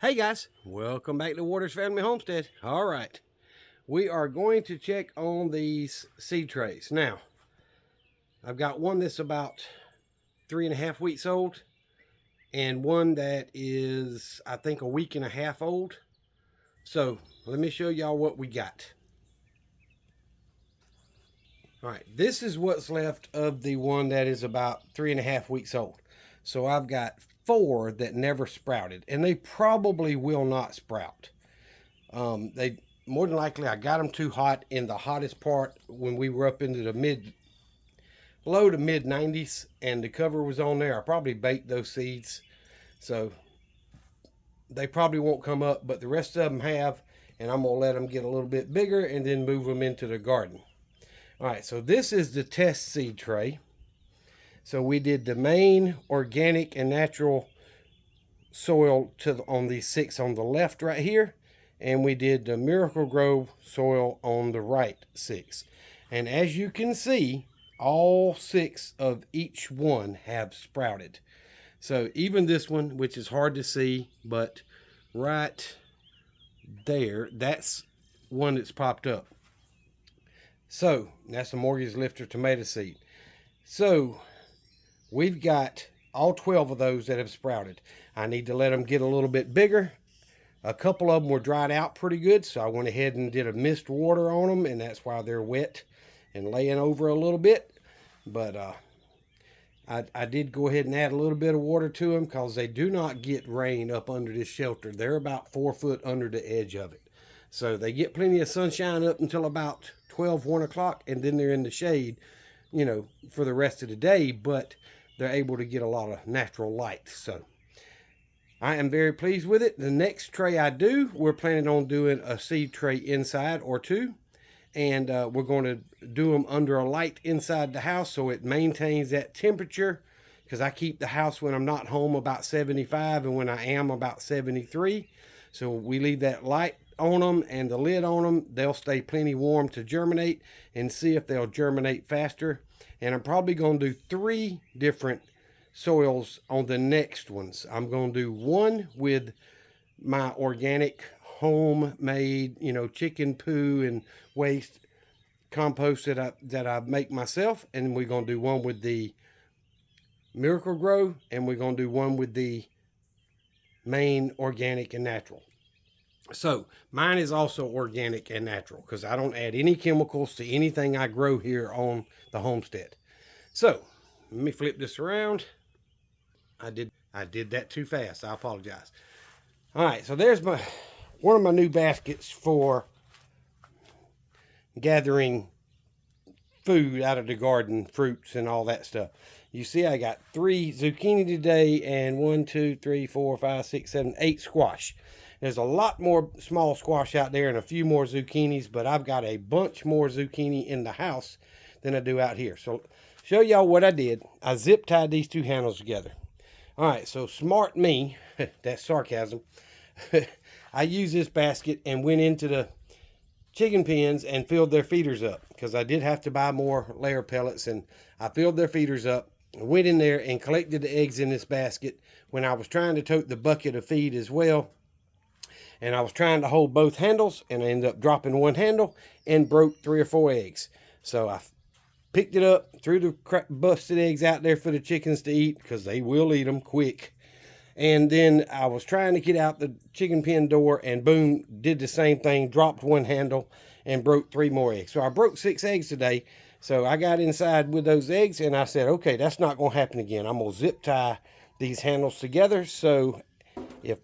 Hey guys, welcome back to Waters Family Homestead. All right, we are going to check on these seed trays. Now, I've got one that's about 3.5 weeks old and one that is, I think, a week and a half old. So let me show y'all what we got. All right, this is what's left of the one that is about 3.5 weeks old. So I've got 4 that never sprouted, and they probably will not sprout. They more than likely, I got them too hot in the hottest part when we were up into the low to mid 90s, and the cover was on there. I probably baked those seeds, so they probably won't come up, but the rest of them have, and I'm gonna let them get a little bit bigger and then move them into the garden. All right, so this is the test seed tray. So we did the main organic and natural soil on these 6 on the left right here, and we did the Miracle-Gro soil on the right 6. And as you can see, all 6 of each one have sprouted. So even this one, which is hard to see, but right there, that's one that's popped up. So that's the Mortgage Lifter tomato seed. So we've got all 12 of those that have sprouted. I need to let them get a little bit bigger. A couple of them were dried out pretty good, so I went ahead and did a mist water on them, and that's why they're wet and laying over a little bit. But I did go ahead and add a little bit of water to them because they do not get rain up under this shelter. They're about 4 foot under the edge of it. So they get plenty of sunshine up until about 12, 1 o'clock, and then they're in the shade, for the rest of the day, but they're able to get a lot of natural light. So I am very pleased with it. The next tray I do, we're planning on doing a seed tray inside or 2. And we're going to do them under a light inside the house so it maintains that temperature. Because I keep the house when I'm not home about 75 and when I am about 73. So we leave that light on them and the lid on them. They'll stay plenty warm to germinate and see if they'll germinate faster. And I'm probably going to do 3 different soils on the next ones. I'm going to do one with my organic homemade, chicken poo and waste compost that I make myself, and we're going to do one with the Miracle-Gro, and we're going to do one with the main organic and natural. So mine is also organic and natural because I don't add any chemicals to anything I grow here on the homestead. So let me flip this around. I did that too fast. I apologize. All right, so there's one of my new baskets for gathering food out of the garden, fruits and all that stuff. You see I got 3 zucchini today and 1, 2, 3, 4, 5, 6, 7, 8 squash. There's a lot more small squash out there and a few more zucchinis, but I've got a bunch more zucchini in the house than I do out here. So show y'all what I did. I zip tied these 2 handles together. All right, so smart me, that's sarcasm. I used this basket and went into the chicken pens and filled their feeders up because I did have to buy more layer pellets, and I filled their feeders up, went in there and collected the eggs in this basket when I was trying to tote the bucket of feed as well. And I was trying to hold both handles, and I ended up dropping one handle and broke 3 or 4 eggs. So I picked it up, threw the busted eggs out there for the chickens to eat because they will eat them quick. And then I was trying to get out the chicken pen door, and boom, did the same thing, dropped one handle and broke 3 more eggs. So I broke 6 eggs today. So I got inside with those eggs and I said, okay, that's not going to happen again. I'm going to zip tie these handles together so if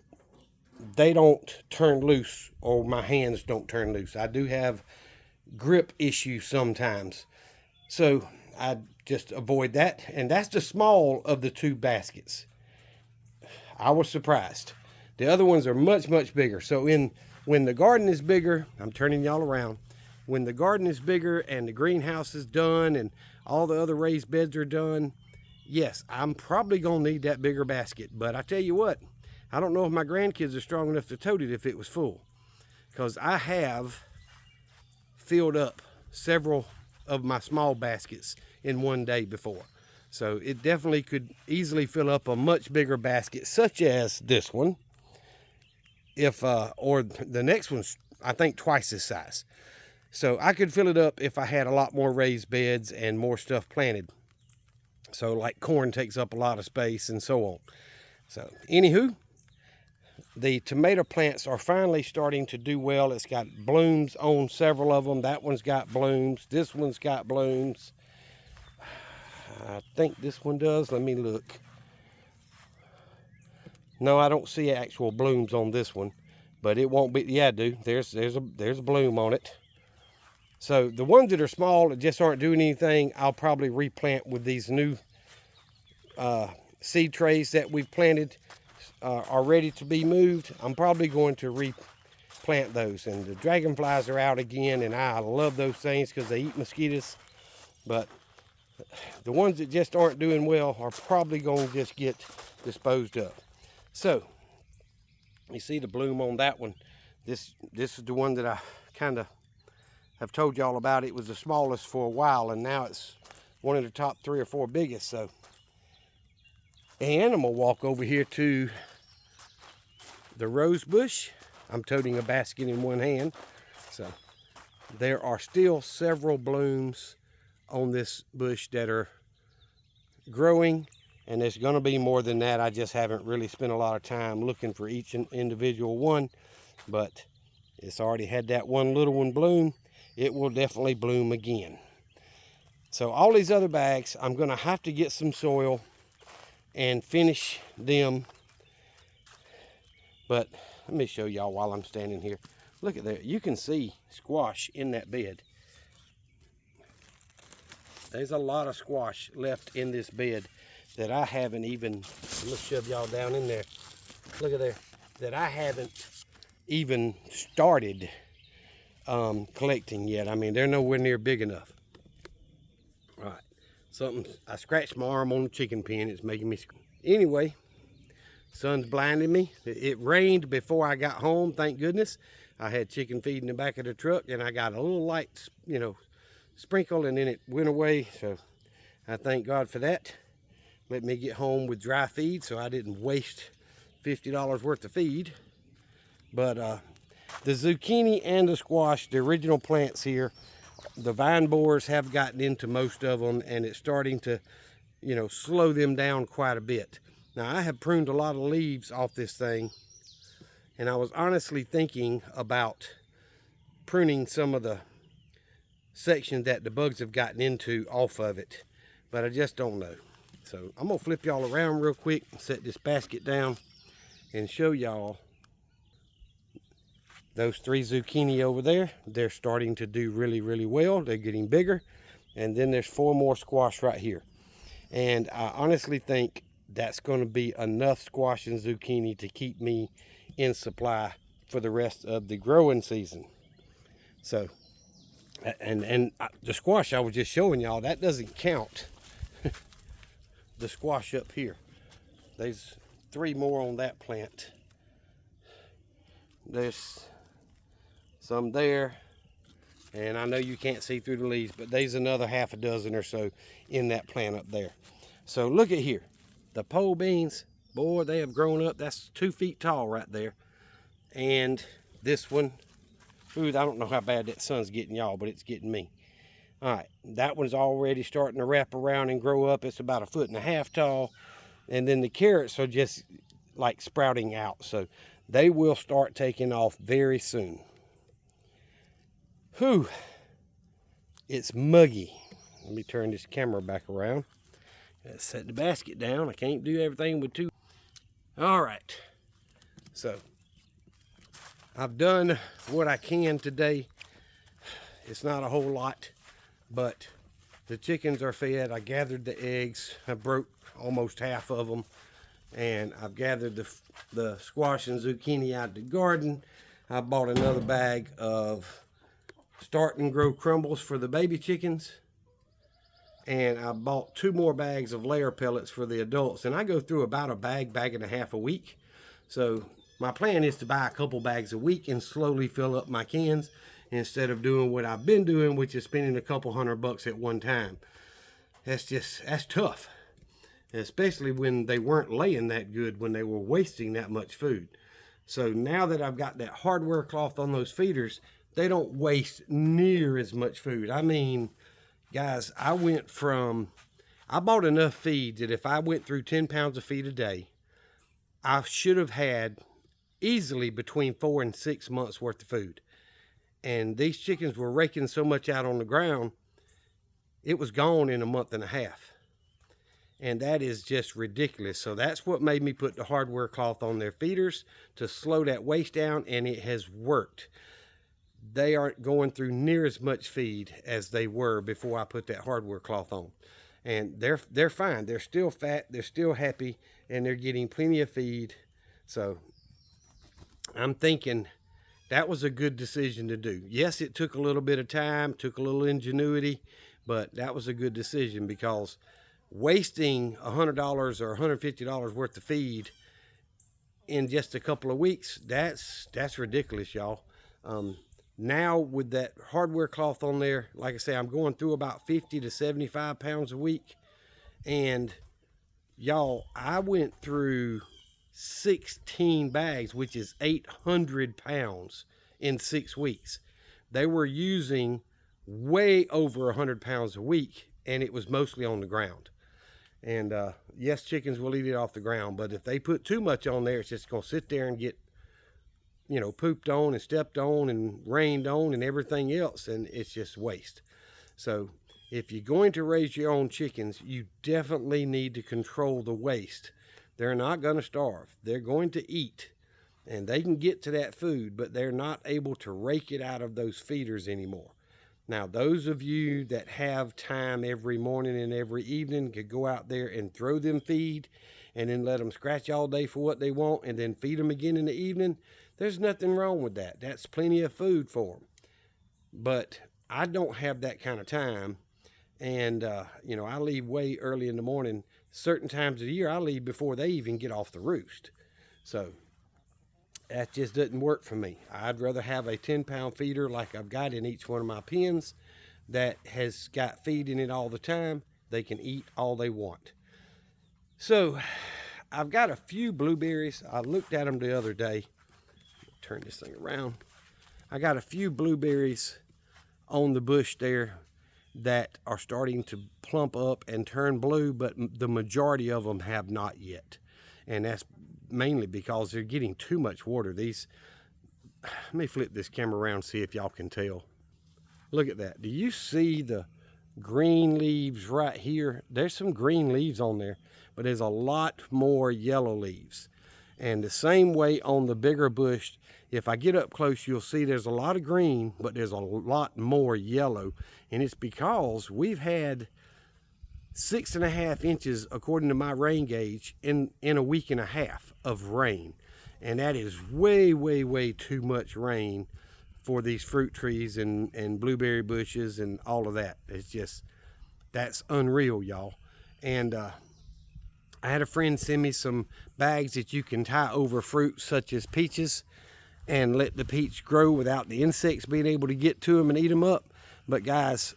they don't turn loose or my hands don't turn loose. I do have grip issues sometimes. So I just avoid that. And that's the small of the 2 baskets. I was surprised. The other ones are much, much bigger. So when the garden is bigger, I'm turning y'all around. When the garden is bigger and the greenhouse is done and all the other raised beds are done, yes, I'm probably going to need that bigger basket. But I tell you what, I don't know if my grandkids are strong enough to tote it if it was full. Because I have filled up several of my small baskets in one day before. So it definitely could easily fill up a much bigger basket, such as this one. if or the next one's I think twice this size. So I could fill it up if I had a lot more raised beds and more stuff planted. So like corn takes up a lot of space and so on. So anywho, the tomato plants are finally starting to do well. It's got blooms on several of them. That one's got blooms. This one's got blooms. I think this one does. Let me look. No, I don't see actual blooms on this one, but it won't be. Yeah, I do. There's a bloom on it. So the ones that are small that just aren't doing anything, I'll probably replant with these new seed trays that we've planted are ready to be moved. I'm probably going to replant those. And the dragonflies are out again, and I love those things because they eat mosquitoes. But the ones that just aren't doing well are probably going to just get disposed of. So you see the bloom on that one. This is the one that I kind of have told y'all about. It was the smallest for a while, and now it's one of the top 3 or 4 biggest. So, and I'm gonna walk over here to the rose bush. I'm toting a basket in one hand. So there are still several blooms on this bush that are growing, and there's going to be more than that. I just haven't really spent a lot of time looking for each individual one, but it's already had that one little one bloom. It will definitely bloom again. So all these other bags, I'm going to have to get some soil and finish them. But let me show y'all while I'm standing here. Look at that. You can see squash in that bed. There's a lot of squash left in this bed that I haven't even, I'm gonna shove y'all down in there. Look at there, that I haven't even started collecting yet. I mean, they're nowhere near big enough. All right, I scratched my arm on the chicken pen. It's making me scream. Anyway, sun's blinding me. It rained before I got home, thank goodness. I had chicken feed in the back of the truck, and I got a little light, sprinkle, and then it went away. So I thank God for that. Let me get home with dry feed so I didn't waste $50 worth of feed. But the zucchini and the squash, the original plants here, the vine borers have gotten into most of them, and it's starting to, slow them down quite a bit. Now, I have pruned a lot of leaves off this thing, and I was honestly thinking about pruning some of the section that the bugs have gotten into off of it, but I just don't know. So I'm gonna flip y'all around real quick and set this basket down and show y'all those 3 zucchini over there. They're starting to do really, really well. They're getting bigger. And then there's 4 more squash right here. And I honestly think that's gonna be enough squash and zucchini to keep me in supply for the rest of the growing season. So, and the squash I was just showing y'all, that doesn't count the squash up here. There's 3 more on that plant. There's some there, and I know you can't see through the leaves, but there's another half a dozen or so in that plant up there. So look at here, the pole beans, boy, they have grown up. That's 2 feet tall right there. And this one, ooh, I don't know how bad that sun's getting y'all, but it's getting me. All right, that one's already starting to wrap around and grow up. It's about 1.5 feet tall. And then the carrots are just like sprouting out. So they will start taking off very soon. Whew, it's muggy. Let me turn this camera back around. Let's set the basket down. I can't do everything with 2. All right, so I've done what I can today. It's not a whole lot, but the chickens are fed. I gathered the eggs. I broke almost half of them, and I've gathered the squash and zucchini out of the garden. I bought another bag of Start and Grow crumbles for the baby chickens, and I bought 2 more bags of layer pellets for the adults. And I go through about a bag and a half a week. So my plan is to buy a couple bags a week and slowly fill up my cans, instead of doing what I've been doing, which is spending a couple $100 at one time. That's tough, especially when they weren't laying that good, when they were wasting that much food. So now that I've got that hardware cloth on those feeders, they don't waste near as much food. I mean, guys, I bought enough feed that if I went through 10 pounds of feed a day, I should have had easily between 4 and 6 months worth of food. And these chickens were raking so much out on the ground, it was gone in a month and a half. And that is just ridiculous. So that's what made me put the hardware cloth on their feeders to slow that waste down, and it has worked. They aren't going through near as much feed as they were before I put that hardware cloth on. And they're fine. They're still fat, they're still happy, and they're getting plenty of feed. So I'm thinking that was a good decision to do. Yes, it took a little bit of time, took a little ingenuity, but that was a good decision, because wasting $100 or $150 worth of feed in just a couple of weeks, that's ridiculous, y'all. Now with that hardware cloth on there, like I say, I'm going through about 50 to 75 pounds a week. And y'all, I went through 16 bags, which is 800 pounds in 6 weeks. They were using way over 100 pounds a week, and it was mostly on the ground. And yes, chickens will eat it off the ground, but if they put too much on there, it's just going to sit there and get, you know, pooped on and stepped on and rained on and everything else, and it's just waste. So if you're going to raise your own chickens, you definitely need to control the waste. They're not going to starve. They're going to eat, and they can get to that food, but they're not able to rake it out of those feeders anymore. Now, those of you that have time every morning and every evening could go out there and throw them feed and then let them scratch all day for what they want and then feed them again in the evening. There's nothing wrong with that. That's plenty of food for them. But I don't have that kind of time. And, you know, I leave way early in the morning. Certain times of the year, I leave before they even get off the roost. So that just doesn't work for me. I'd rather have a 10-pound feeder like I've got in each one of my pens that has got feed in it all the time. They can eat all they want. So I've got a few blueberries. I looked at them the other day. Turn this thing around. I got a few blueberries on the bush there that are starting to plump up and turn blue, but the majority of them have not yet. And that's mainly because they're getting too much water. These, let me flip this camera around and see if y'all can tell. Look at that. Do you see the green leaves right here? There's some green leaves on there, but there's a lot more yellow leaves. And the same way on the bigger bush, if I get up close, you'll see there's a lot of green, but there's a lot more yellow. And it's because we've had 6.5 inches, according to my rain gauge, in a week and a half of rain. And that is way, way, way too much rain for these fruit trees and blueberry bushes and all of that. It's just, that's unreal, y'all. And I had a friend send me some bags that you can tie over fruit such as peaches and let the peach grow without the insects being able to get to them and eat them up. But guys,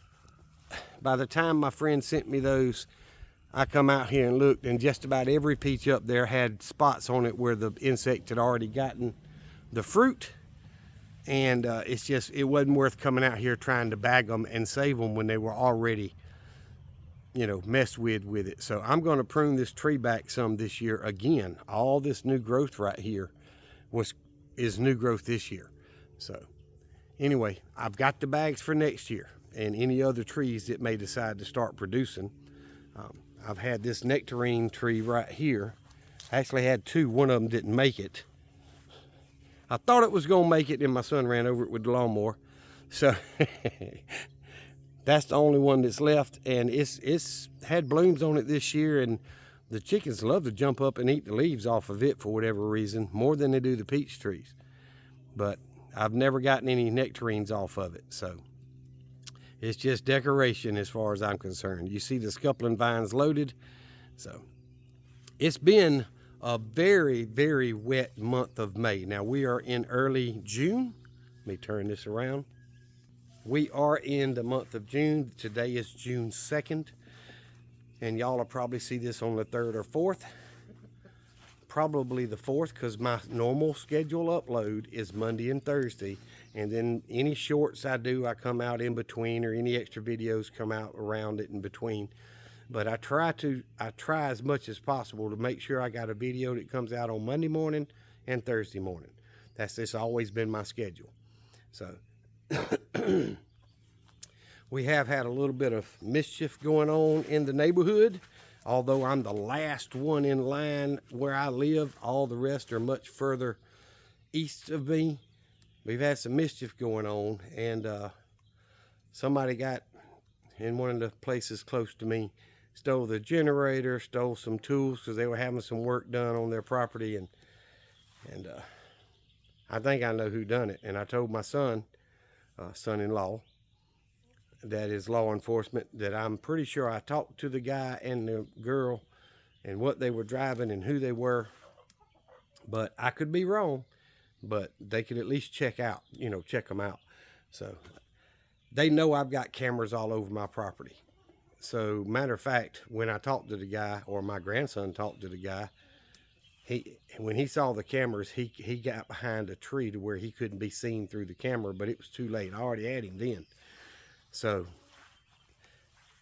by the time my friend sent me those, I come out here and looked, and just about every peach up there had spots on it where the insect had already gotten the fruit. And it's just, it wasn't worth coming out here trying to bag them and save them when they were already, you know, messed with it. So I'm going to prune this tree back some this year again. All this new growth right here is new growth this year. So anyway, I've got the bags for next year and any other trees that may decide to start producing. I've had this nectarine tree right here. I actually had two. One of them didn't make it. I thought it was going to make it, and my son ran over it with the lawnmower. So that's the only one that's left, and it's had blooms on it this year, and the chickens love to jump up and eat the leaves off of it for whatever reason, more than they do the peach trees. But I've never gotten any nectarines off of it, so it's just decoration as far as I'm concerned. You see the scuppling vines loaded. So it's been a very, very wet month of May. Now we are in early June. Let me turn this around. We are in the month of June. Today is June 2nd. And y'all will probably see this on the 3rd or 4th. probably the 4th, because my normal schedule upload is Monday and Thursday. And then any shorts I do, I come out in between, or any extra videos come out around it in between. But I try as much as possible to make sure I got a video that comes out on Monday morning and Thursday morning. It's always been my schedule. So we have had a little bit of mischief going on in the neighborhood. Although I'm the last one in line where I live, all the rest are much further east of me. We've had some mischief going on, and somebody got in one of the places close to me, stole the generator, stole some tools because they were having some work done on their property, and I think I know who done it. And I told my son-in-law, that is law enforcement, that I'm pretty sure I talked to the guy and the girl and what they were driving and who they were, but I could be wrong. But they could at least check them out. So they know I've got cameras all over my property. So matter of fact, when I talked to the guy, or my grandson talked to the guy, when he saw the cameras, he got behind a tree to where he couldn't be seen through the camera, but it was too late. I already had him then. So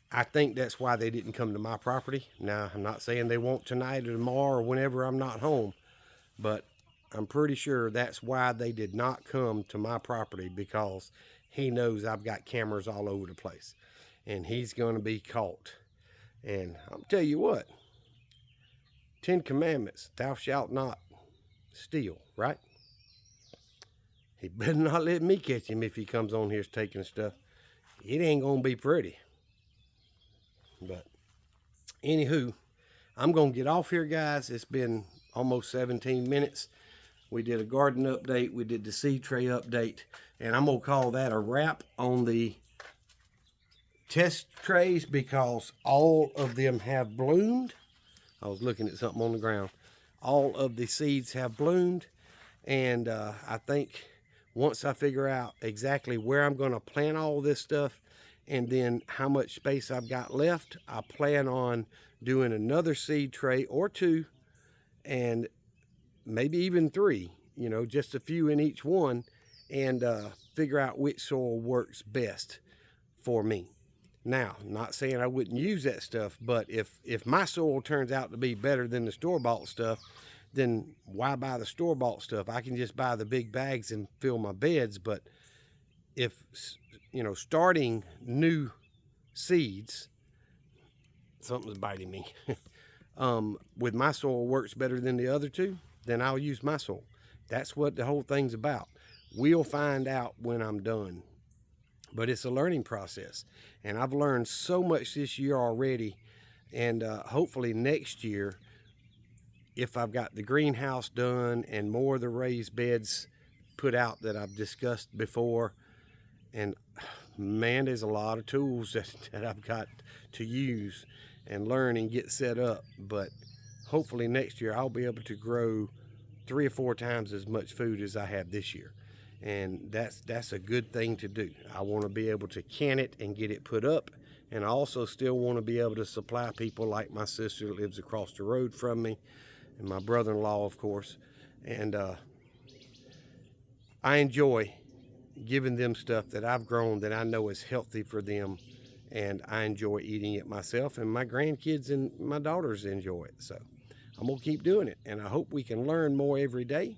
I think that's why they didn't come to my property. Now, I'm not saying they won't tonight or tomorrow or whenever I'm not home, but I'm pretty sure that's why they did not come to my property, because he knows I've got cameras all over the place, and he's going to be caught. And I'll tell you what, 10 Commandments, thou shalt not steal, right? He better not let me catch him if he comes on here taking stuff. It ain't gonna be pretty. But anywho, I'm gonna get off here, guys. It's been almost 17 minutes. We did a garden update, we did the seed tray update, and I'm gonna call that a wrap on the test trays, because all of them have bloomed. I was looking at something on the ground. All of the seeds have bloomed, and I think once I figure out exactly where I'm going to plant all this stuff, and then how much space I've got left, I plan on doing another seed tray or 2, and maybe even 3, just a few in each one, and figure out which soil works best for me. Now, I'm not saying I wouldn't use that stuff, but if my soil turns out to be better than the store-bought stuff, then why buy the store-bought stuff? I can just buy the big bags and fill my beds. But if, starting new seeds, something's biting me, with my soil works better than the other 2, then I'll use my soil. That's what the whole thing's about. We'll find out when I'm done. But it's a learning process. And I've learned so much this year already. And hopefully next year, if I've got the greenhouse done and more of the raised beds put out that I've discussed before, and man, there's a lot of tools that I've got to use and learn and get set up. But hopefully next year I'll be able to grow 3 or 4 times as much food as I have this year. And that's a good thing to do. I want to be able to can it and get it put up. And I also still want to be able to supply people like my sister that lives across the road from me, and my brother-in-law, of course. And I enjoy giving them stuff that I've grown that I know is healthy for them, and I enjoy eating it myself, and my grandkids and my daughters enjoy it. So I'm gonna keep doing it, and I hope we can learn more every day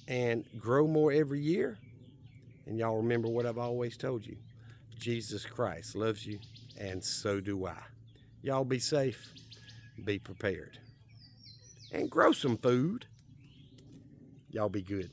and grow more every year. And y'all remember what I've always told you: Jesus Christ loves you, and so do I. Y'all be safe, be prepared, and grow some food. Y'all be good.